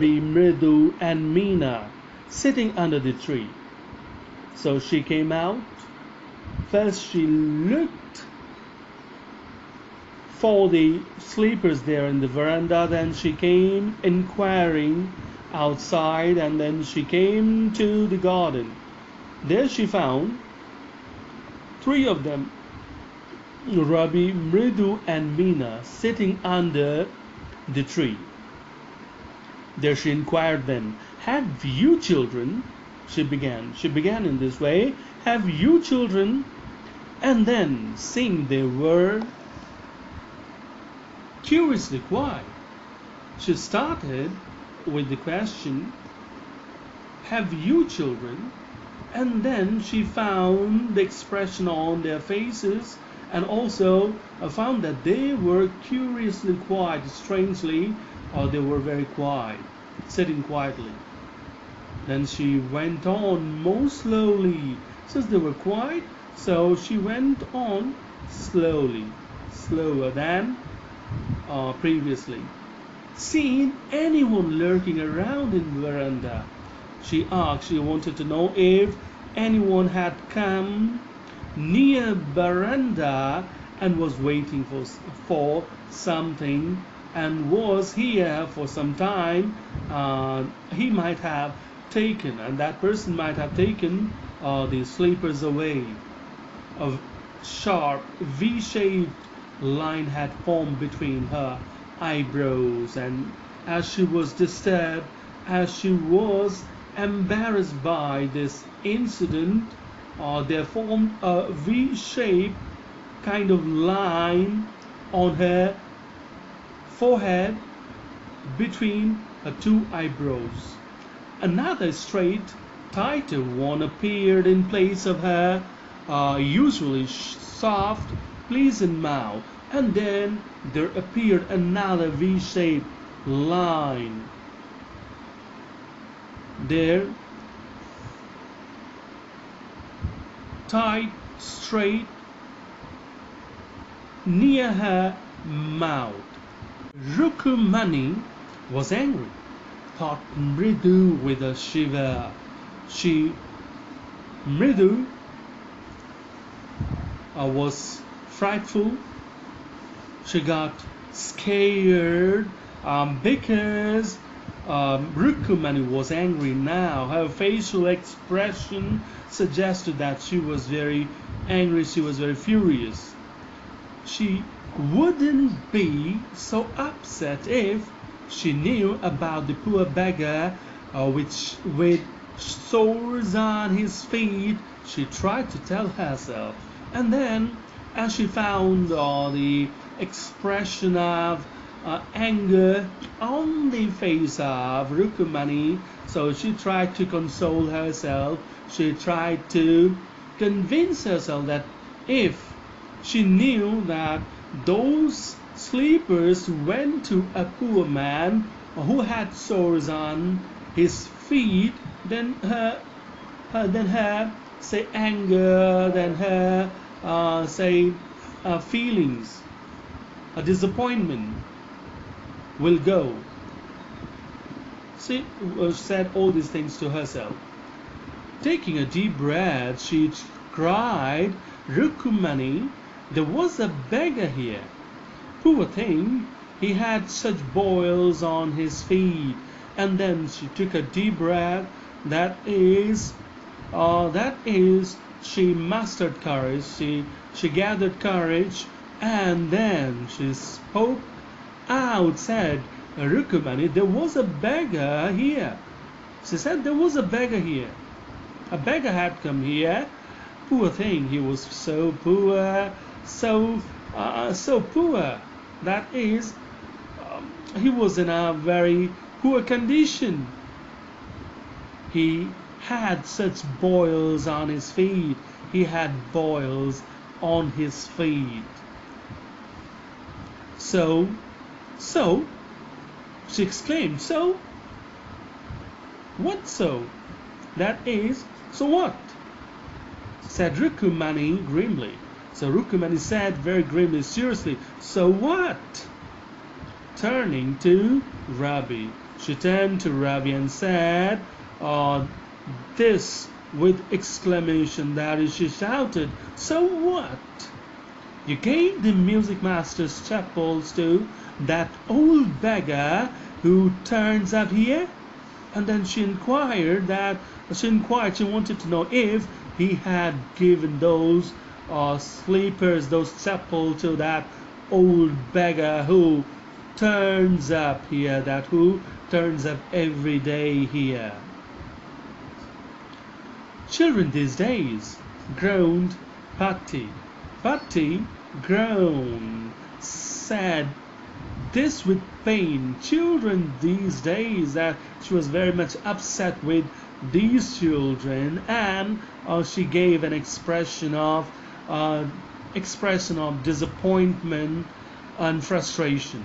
Mridu and Meena sitting under the tree. So she came out. First she looked for the sleepers there in the veranda, then she came inquiring outside, and then she came to the garden. There she found three of them, Rabi, Mridu and Meena, sitting under the tree. There she inquired them, "Have you children?" She began in this way, "Have you children?" And then, seeing they were curiously quiet, she started with the question, "Have you children?" And then she found the expression on their faces, and also found that they were curiously quiet, strangely, or they were very quiet, sitting quietly. Then she went on more slowly. Since they were quiet, so she went on slowly, slower than previously. Seeing anyone lurking around in the veranda, she asked, she wanted to know if anyone had come near veranda and was waiting for something and was here for some time. He might have taken, and that person might have taken the sleepers away. A sharp V-shaped line had formed between her eyebrows, and as she was disturbed, as she was embarrassed by this incident, there formed a V-shaped kind of line on her forehead between her two eyebrows. Another straight, tighter one appeared in place of her usually soft, pleasant mouth, and then there appeared another V-shaped line there, tight, straight, near her mouth. Rukumani was angry, thought Mridu with a shiver. Mridu was frightful. She got scared because Rukumani was angry now. Her facial expression suggested that she was very angry, she was very furious. She wouldn't be so upset if she knew about the poor beggar with sores on his feet, she tried to tell herself. And then, as she found the expression of anger on the face of Rukumani, so she tried to console herself. She tried to convince herself that if she knew that those sleepers went to a poor man who had sores on his feet, then her say anger, then her say feelings, a disappointment will go. She said all these things to herself. Taking a deep breath, she cried, "Rukumani, there was a beggar here. Poor thing, he had such boils on his feet." And then she took a deep breath. That is, she mustered courage. She gathered courage, and then she spoke out. Said, "Rukumani, there was a beggar here." She said, "There was a beggar here. A beggar had come here. Poor thing, he was so poor, so poor. That is, he was in a very poor condition. He had such boils on his feet. He had boils on his feet." So, she exclaimed, "So? What so? That is, so what?" Said Rukumani grimly. So Rukumani said very grimly, seriously, "So what?" Turning to Rabi, She turned to Ravi and said this with exclamation, that is, she shouted, "So what? You gave the music master's chappals to that old beggar who turns up here?" And then she wanted to know if he had given those sleepers, those chappals to that old beggar who turns up here, that who turns up every day here. "Children these days," groaned Patti. Patti groaned, said this with pain. Children these days, that she was very much upset with these children, and she gave an expression of disappointment and frustration.